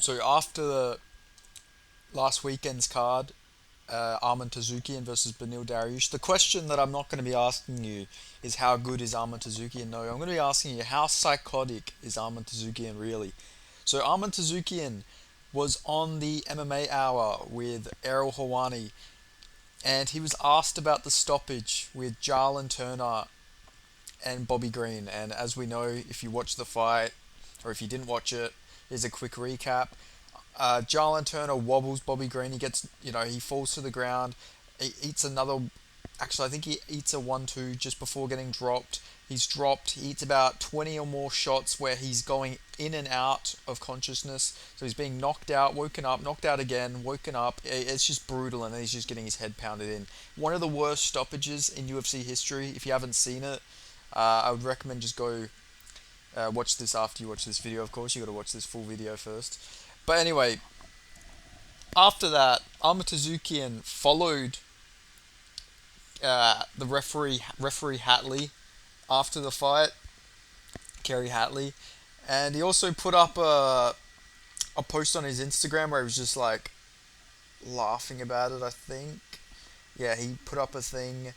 So after the last weekend's card, Arman Tsarukyan versus Benil Dariush, the question that I'm not going to be asking you is how good is Arman Tsarukyan? No, I'm going to be asking you how psychotic is Arman Tsarukyan really? So Arman Tsarukyan was on the MMA Hour with Errol Hawani, and he was asked about the stoppage with Jarlin Turner and Bobby Green. And as we know, if you watch the fight, or if you didn't watch it, here's a quick recap. Jarlin Turner wobbles Bobby Green. He gets, he falls to the ground. He eats another. Actually, I think he eats a 1-2 just before getting dropped. He's dropped. He eats about 20 or more shots where he's going in and out of consciousness. So he's being knocked out, woken up, knocked out again, woken up. It's just brutal, and then he's just getting his head pounded in. One of the worst stoppages in UFC history. If you haven't seen it, I would recommend just go watch this after you watch this video. Of course, you got to watch this full video first. But anyway, after that, Arman Tsarukyan followed the referee Hatley after the fight, Kerry Hatley, and he also put up a post on his Instagram where he was just like laughing about it. I think, yeah, he put up a thing.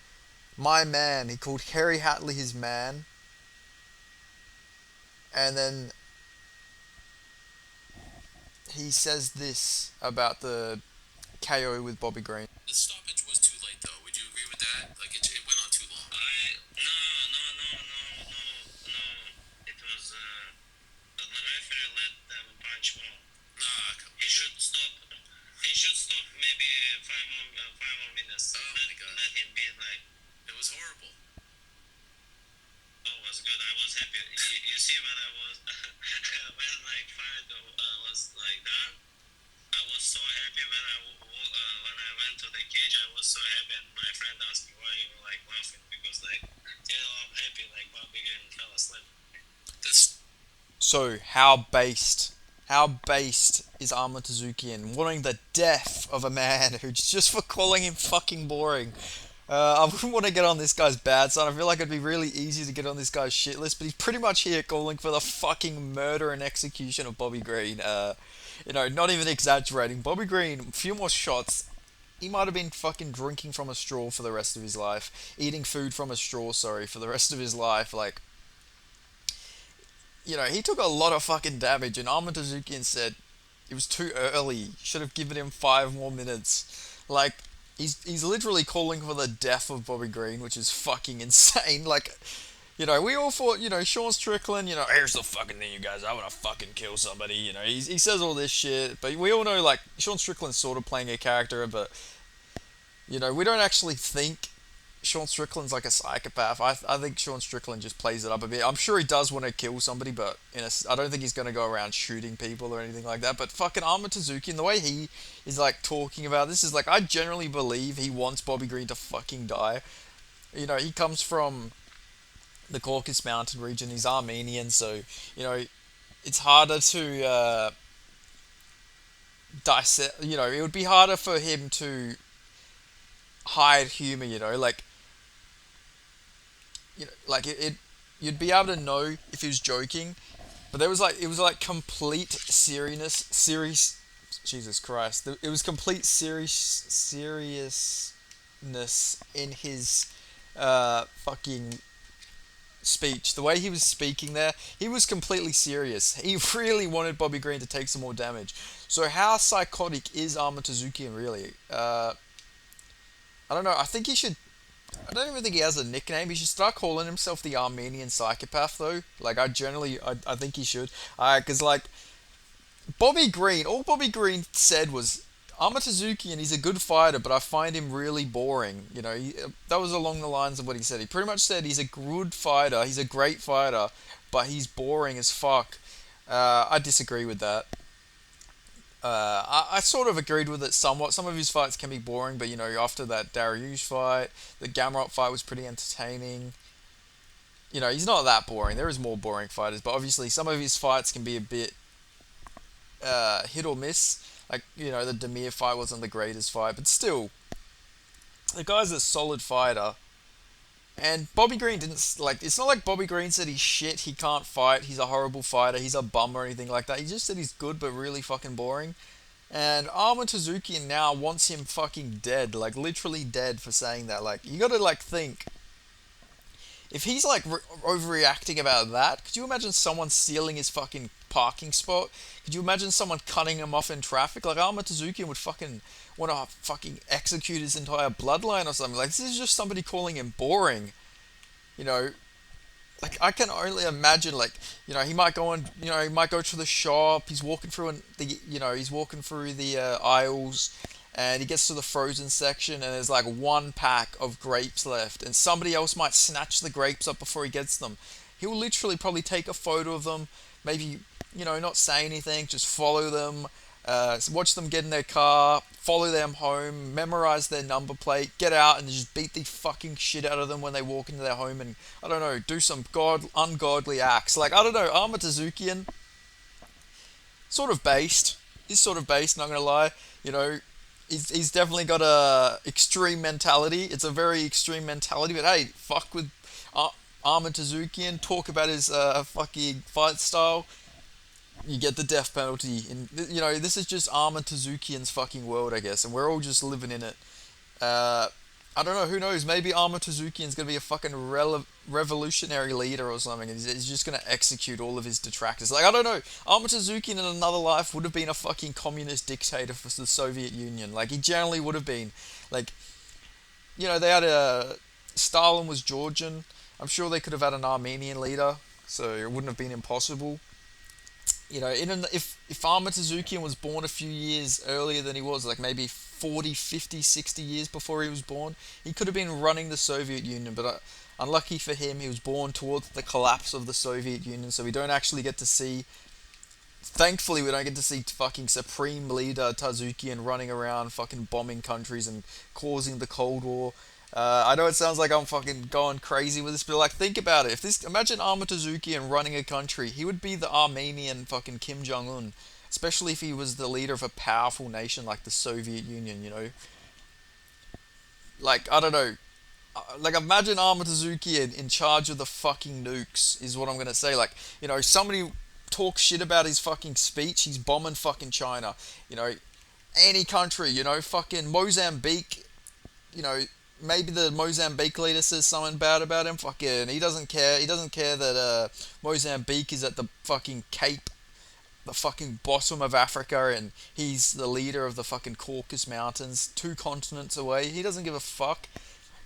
My man, he called Kerry Hatley his man, and then he says this about the KO with Bobby Green. The stoppage was too late, though. Would you agree with that? Like it went on too long. No. It was the referee let them punch more. Nah, he should stop. He should stop maybe five more minutes. Oh my god. Let him be like. It was horrible. Oh, it was good. I was happy. You see when I was when like fight was like done. I was so happy when I went to the cage. I was so happy, and my friend asked me why you were like laughing because like I'm happy like Bobby Green fell asleep. This So how based is Arman Tsarukyan, wanting the death of a man who just for calling him fucking boring. I wouldn't want to get on this guy's bad side. I feel like it'd be really easy to get on this guy's shit list, but he's pretty much here calling for the fucking murder and execution of Bobby Green. Not even exaggerating. Bobby Green, a few more shots. He might have been fucking drinking from a straw for the rest of his life, eating food from a straw. Sorry, for the rest of his life. Like, he took a lot of fucking damage, and Arman Tsarukyan said it was too early. Should have given him 5 more minutes. Like, he's literally calling for the death of Bobby Green, which is fucking insane. Like, we all thought, Sean Strickland, here's the fucking thing, you guys, I want to fucking kill somebody. He says all this shit, but we all know, like, Sean Strickland's sort of playing a character, but, we don't actually think Sean Strickland's like a psychopath. I think Sean Strickland just plays it up a bit. I'm sure he does want to kill somebody, but I don't think he's going to go around shooting people or anything like that. But fucking Arman Tsarukyan, the way he is like talking about this is like I generally believe he wants Bobby Green to fucking die. He comes from the Caucasus Mountain region. He's Armenian, so it's harder to dissect. It would be harder for him to hide humor. Like you'd be able to know if he was joking, but it was like complete serious. Jesus Christ, it was complete seriousness in his fucking speech. The way he was speaking there, he was completely serious. He really wanted Bobby Green to take some more damage. So how psychotic is Arman Tsarukyan really? I don't know. I don't even think he has a nickname. He should start calling himself the Armenian psychopath, though. Like, I think he should. Because, like, Bobby Green, all Bobby Green said was, I'm a Suzuki and he's a good fighter, but I find him really boring. That was along the lines of what he said. He pretty much said he's a good fighter, he's a great fighter, but he's boring as fuck. I disagree with that. I sort of agreed with it somewhat. Some of his fights can be boring, but after that Dariush fight, the Gamrot fight was pretty entertaining. He's not that boring. There is more boring fighters, but obviously some of his fights can be a bit hit or miss. Like, the Demir fight wasn't the greatest fight, but still, the guy's a solid fighter. And Bobby Green didn't like. It's not like Bobby Green said he's shit. He can't fight. He's a horrible fighter. He's a bum or anything like that. He just said he's good but really fucking boring. And Arman Tsarukyan now wants him fucking dead, like literally dead for saying that. Like you got to like think if he's like overreacting about that. Could you imagine someone stealing his fucking parking spot? Could you imagine someone cutting him off in traffic? Like Arman Tsarukyan would fucking want to fucking execute his entire bloodline or something. Like this is just somebody calling him boring. You know, like I can only imagine like he might go on he might go to the shop. He's walking through he's walking through the aisles, and he gets to the frozen section and there's like one pack of grapes left, and somebody else might snatch the grapes up before he gets them. He'll literally probably take a photo of them, maybe not say anything, just follow them, watch them get in their car, follow them home, memorize their number plate, get out and just beat the fucking shit out of them when they walk into their home, and I don't know, do some ungodly acts. Like I don't know, Arma Tazoukian, sort of based. He's sort of based. Not gonna lie, you know. He's definitely got a extreme mentality. It's a very extreme mentality. But hey, fuck with Ar- Arman Tazoukian. Talk about his fucking fight style, you get the death penalty. And this is just Arman Tazoukian's fucking world, I guess, and we're all just living in it. Uh, I don't know. Who knows? Maybe Arman Tazoukian's gonna be a fucking revolutionary leader or something, and he's just gonna execute all of his detractors. Like I don't know. Arman Tazoukian in another life would have been a fucking communist dictator for the Soviet Union. Like he generally would have been. Like they had a Stalin was Georgian. I'm sure they could have had an Armenian leader, so it wouldn't have been impossible. If Arma Tazoukian was born a few years earlier than he was, like maybe 40, 50, 60 years before he was born, he could have been running the Soviet Union, but unlucky for him, he was born towards the collapse of the Soviet Union, so we don't actually get to see. Thankfully, we don't get to see fucking Supreme Leader Tazoukian running around fucking bombing countries and causing the Cold War. I know it sounds like I'm fucking going crazy with this, but like think about it. Imagine Arma Tazoukian running a country, he would be the Armenian fucking Kim Jong Un, especially if he was the leader of a powerful nation like the Soviet Union. Like I don't know. Like imagine Arma Tazoukian in charge of the fucking nukes is what I'm gonna say. Like somebody talks shit about his fucking speech, he's bombing fucking China. You know, any country. Fucking Mozambique. You know, maybe the Mozambique leader says something bad about him. Fucking, he doesn't care. He doesn't care that Mozambique is at the fucking Cape, the fucking bottom of Africa, and he's the leader of the fucking Caucasus Mountains, 2 continents away. He doesn't give a fuck.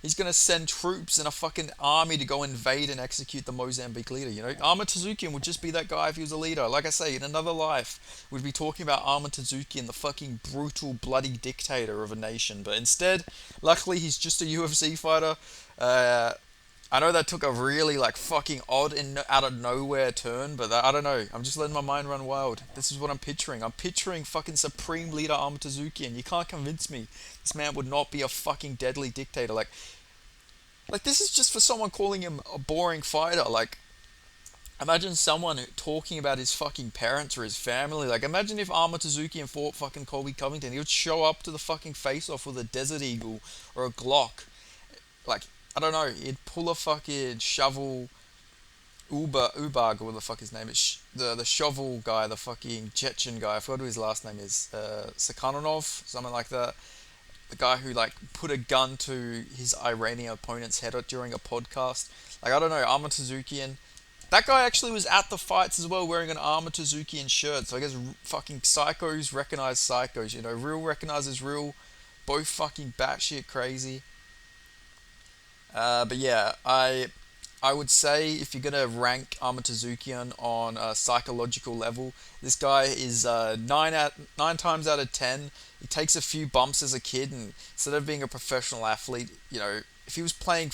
He's gonna send troops and a fucking army to go invade and execute the Mozambique leader. Arma Tazoukian would just be that guy if he was a leader. Like I say, in another life, we'd be talking about Arma Tazoukian, the fucking brutal, bloody dictator of a nation. But instead, luckily, he's just a UFC fighter. Uh, I know that took a really like fucking odd and out of nowhere turn, but I don't know. I'm just letting my mind run wild. This is what I'm picturing. I'm picturing fucking Supreme Leader Arma Tazoukian. You can't convince me this man would not be a fucking deadly dictator. Like this is just for someone calling him a boring fighter. Like imagine someone talking about his fucking parents or his family. Like imagine if Arma Tazoukian fought fucking Colby Covington. He would show up to the fucking face-off with a Desert Eagle or a Glock. Like I don't know, he'd pull a fucking shovel, Ubag, what the fuck his name is, the shovel guy, the fucking Chechen guy. I forgot who his last name is. Sakhanov, something like that. The guy who like put a gun to his Iranian opponent's head during a podcast. Like I don't know, Arma Tazoukian. That guy actually was at the fights as well, wearing an Arma Tazoukian shirt. So I guess fucking psychos recognize psychos. Real recognizes real. Both fucking batshit crazy. But yeah, I would say if you're gonna rank Arman Tsarukyan on a psychological level, this guy is 9 times out of 10. He takes a few bumps as a kid, and instead of being a professional athlete, if he was playing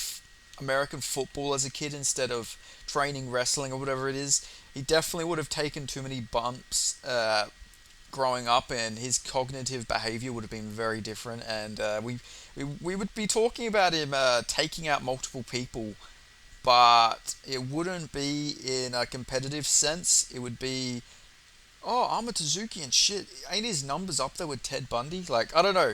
American football as a kid instead of training wrestling or whatever it is, he definitely would have taken too many bumps growing up, and his cognitive behavior would have been very different. And we would be talking about him taking out multiple people, but it wouldn't be in a competitive sense. It would be, oh, Arma Tazoukian and shit. Ain't his numbers up there with Ted Bundy? Like, I don't know.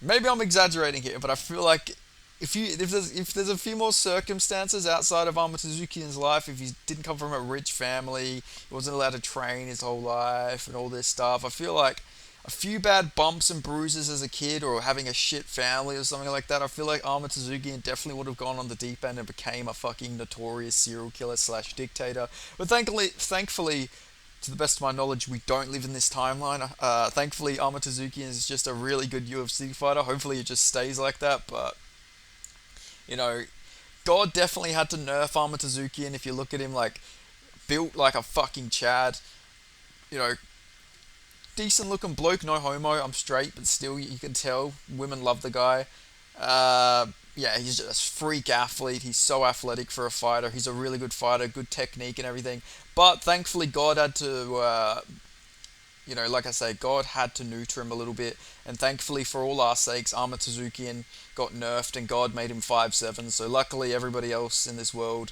Maybe I'm exaggerating here, but I feel like if there's a few more circumstances outside of Arman Tsuzuki's life, if he didn't come from a rich family, he wasn't allowed to train his whole life and all this stuff, I feel like a few bad bumps and bruises as a kid or having a shit family or something like that, I feel like Arman Tsuzuki definitely would have gone on the deep end and became a fucking notorious serial killer slash dictator. But thankfully, to the best of my knowledge, we don't live in this timeline. Thankfully, Arman Tsuzuki is just a really good UFC fighter. Hopefully, it just stays like that. But you know, God definitely had to nerf Arman Tsuzuki, and if you look at him, like built like a fucking Chad, you know, decent looking bloke, no homo. I'm straight, but still, you can tell women love the guy. Yeah, he's just a freak athlete. He's so athletic for a fighter. He's a really good fighter, good technique and everything. But thankfully, God had to, like I say, God had to neuter him a little bit. And thankfully, for all our sakes, Arma Tsuzukian got nerfed and God made him 5'7". So luckily, everybody else in this world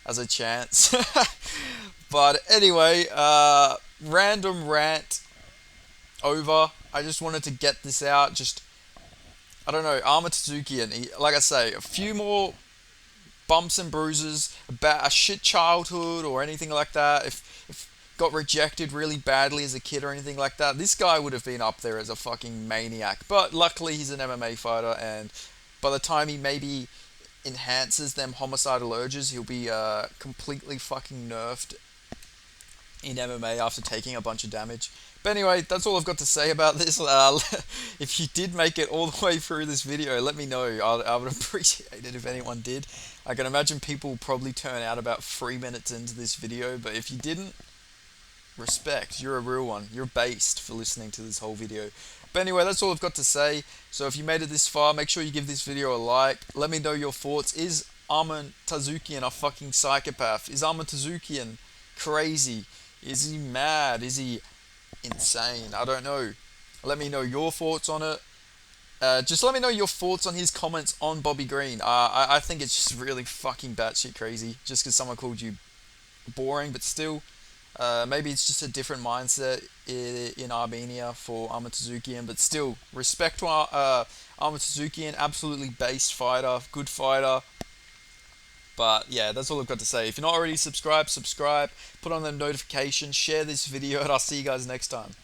has a chance. But anyway, random rant over. I just wanted to get this out. Just, I don't know, Arma Tsuzukian, like I say, a few more bumps and bruises, a shit childhood or anything like that, if got rejected really badly as a kid or anything like that, this guy would have been up there as a fucking maniac. But luckily he's an MMA fighter, and by the time he maybe enhances them homicidal urges, he'll be completely fucking nerfed in MMA after taking a bunch of damage. But anyway, that's all I've got to say about this. If you did make it all the way through this video, let me know. I would appreciate it if anyone did. I can imagine people probably turn out about 3 minutes into this video, but if you didn't, respect. You're a real one. You're based for listening to this whole video. But anyway, that's all I've got to say. So if you made it this far, make sure you give this video a like. Let me know your thoughts. Is Arman Tsarukyan a fucking psychopath? Is Arman Tsarukyan crazy? Is he mad? Is he insane? I don't know. Let me know your thoughts on it. Just let me know your thoughts on his comments on Bobby Green. I think it's just really fucking batshit crazy. Just because someone called you boring, but still, maybe it's just a different mindset in Armenia for Arman Tsarukyan. But still, respect to Arman Tsarukyan. Absolutely based fighter, good fighter. But yeah, that's all I've got to say. If you're not already subscribed, subscribe, put on the notifications, share this video, and I'll see you guys next time.